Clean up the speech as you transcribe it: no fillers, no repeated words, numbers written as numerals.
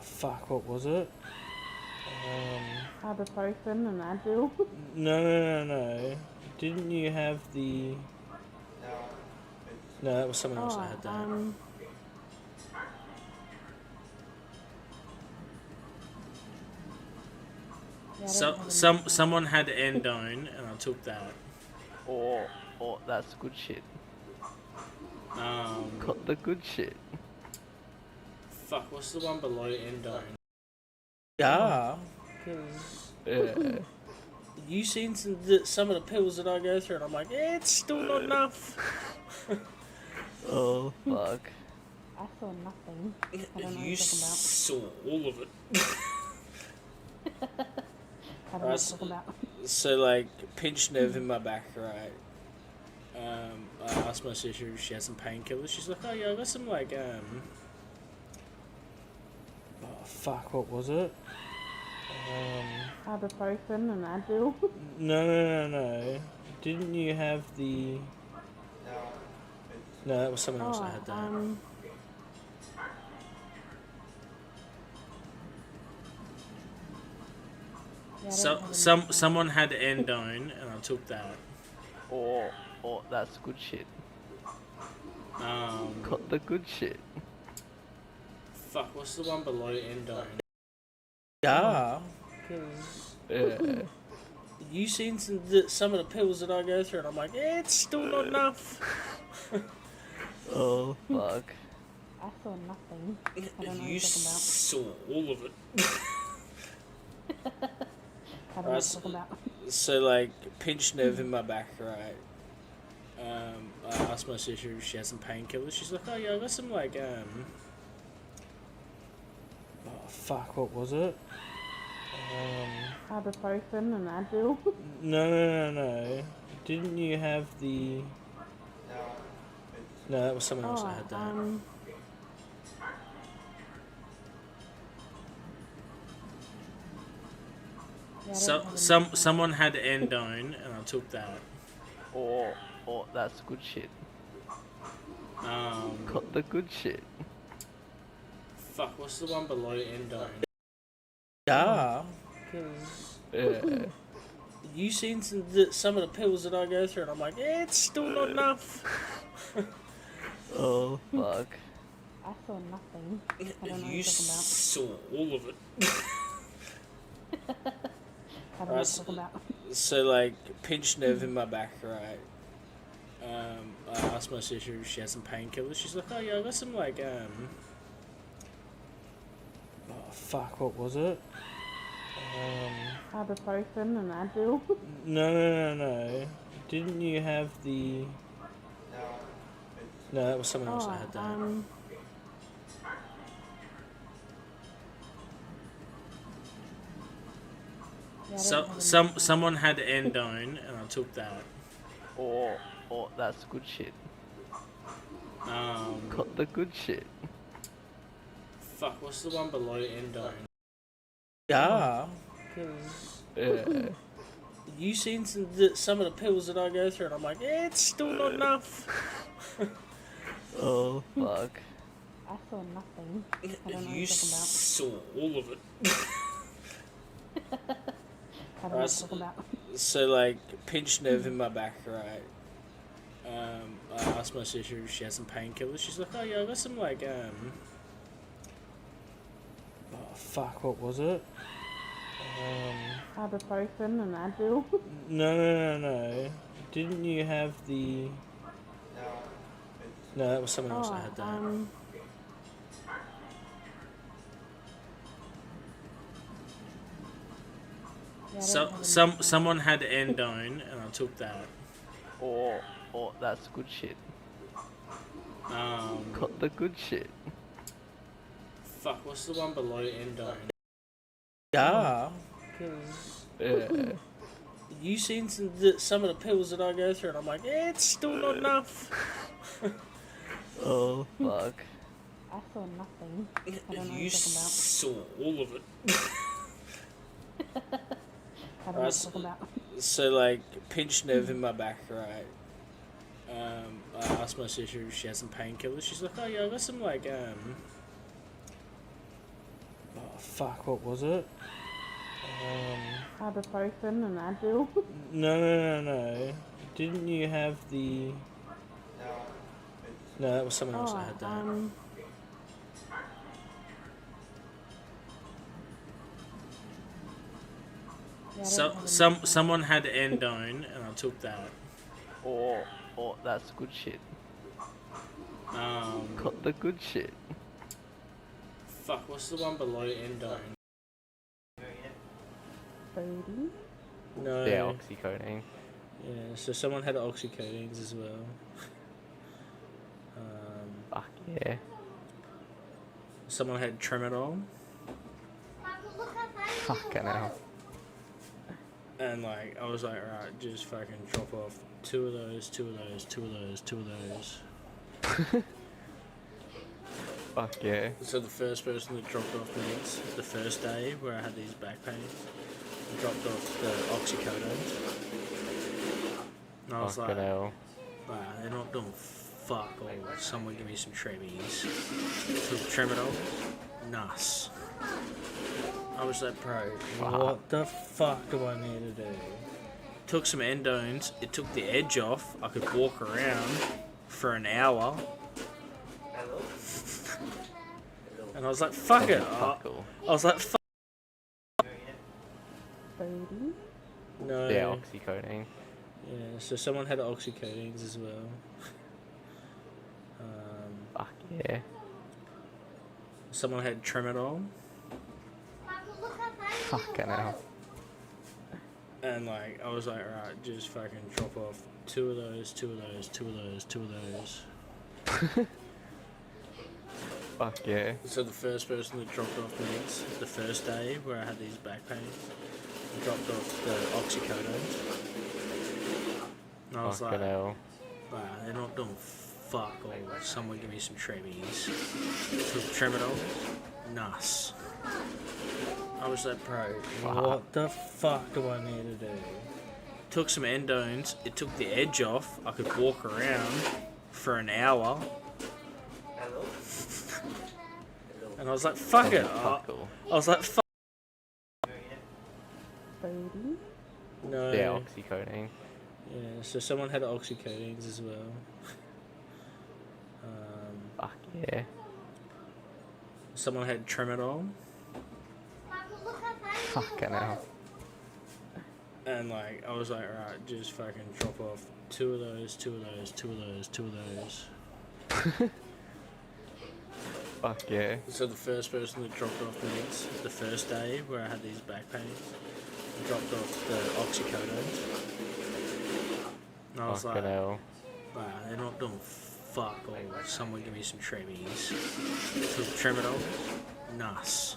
Fuck, what was it? Ibuprofen and Advil. No. Didn't you have the... No, that was someone else that had that. Someone had endone, and I took that. Oh, that's good shit. Got the good shit. Fuck, what's the one below endone? Yeah, because Yeah. you seen some of the pills that I go through, and I'm like, it's still not enough. Oh, fuck. I saw nothing. I don't know what You you're talking about. saw all of it. I don't know what you're talking about. So, like, pinched nerve in my back, right? I asked my sister if she has some painkillers. She's like, oh yeah, I got some, like, oh, fuck, what was it? Ibuprofen and Advil. No. Didn't you have the... No, that was someone else that had that. Someone had endone, and I took that. Oh, that's good shit. Got the good shit. Fuck, what's the one below endone? Yeah, because Yeah. you seen some of the pills that I go through, and I'm like, it's still not enough. Oh, fuck. I saw nothing. I don't know what You you're talking about. saw all of it. I don't know what you're talking about. So, like, pinched nerve in my back, right? I asked my sister if she has some painkillers. She's like, oh yeah, I got some, like, oh, fuck, what was it? Ibuprofen and Advil. No. Didn't you have the... No, that was someone else that had that. Someone had endone, and I took that. Oh, that's good shit. Got the good shit. Fuck, what's the one below endone? Yeah, because Yeah. you seen some of the pills that I go through, and I'm like, it's still not enough. Oh, fuck. I saw nothing. I don't know what You you're talking about. saw all of it. I don't know what you're talking about. So, like, pinched nerve in my back, right? I asked my sister if she has some painkillers. She's like, oh yeah, I got some, like, oh, fuck, what was it? Ibuprofen and Advil. No. Didn't you have the... No, that was someone else that had that. Someone had endone, and I took that. Oh, that's good shit. Got the good shit. Fuck, what's the one below endone? Yeah, because Yeah. you seen some of the pills that I go through, and I'm like, it's still not enough. Oh, fuck. I saw nothing. I don't know what You you're talking about. saw all of it. I don't know what you're talking about. So, like, pinched nerve in my back, right? I asked my sister if she has some painkillers. She's like, oh yeah, I got some, like, oh, fuck, what was it? Ibuprofen and Advil. No. Didn't you have the... No, that was someone else that had that. Someone had endone, and I took that. Oh, that's good shit. Got the good shit. Fuck, what's the one below endone? Yeah, because Yeah. you seen some of the pills that I go through, and I'm like, it's still not enough. Oh, fuck. I saw nothing. I don't know what You you're talking about. saw all of it. I don't know what you're talking about. So, like, pinched nerve in my back, right? I asked my sister if she has some painkillers. She's like, oh yeah, I got some, like, oh, Fuck, what was it? Ibuprofen and Advil. No. Didn't you have the... No, that was someone else that had that. Yeah, I don't have any- Someone had endone, and I took that. Oh, that's good shit. Got the good shit. Fuck, what's the one below endone? Booty. No. Yeah, oxycodone. Yeah, so someone had oxycodines as well. Fuck yeah. Someone had Tramadol, Fucking hell. and like I was like, right, just fucking drop off two of those. Fuck yeah. So the first person that dropped off meds the first day where I had these back pains, I dropped off the oxycodone. And I was Fucking like, hell. wow, they're not doing fuck all. Someone give me some Tremies. Took Tramadol. Nice. I was like, bro, what the fuck do I need to do? Took some endones. It took the edge off. I could walk around for an hour. And I was like, fuck it. Fuck all. I was like, fuck. Booty. No. Yeah, oxycodone. Yeah, so someone had oxycodines as well. Fuck yeah. Someone had Tramadol. Fucking hell. And like, I was like, right, just fucking drop off two of those. Fuck yeah. So the first person that dropped off meds the first day where I had these back pains, I dropped off the oxycodone. And I was Fucking like, hell. wow, they're not doing fuck all. Someone give me some Tremies. Took Tramadol. Nice. I was like, bro, what the fuck do I need to do? Took some endones. It took the edge off. I could walk around for an hour. And I was like, fuck it. Fuck all. I was like, fuck. Booty. No. Yeah, oxycodone. Yeah, so someone had oxycodines as well. Fuck yeah. Someone had Tramadol. Fucking hell. And like, I was like, right, just fucking drop off two of those. Fuck yeah. So the first person that dropped off meds the first day where I had these back pains, I dropped off the oxycodone. And I was Fucking like, hell. wow, they're not doing fuck all. Someone give me some Tremies. Took Tramadol. Nice.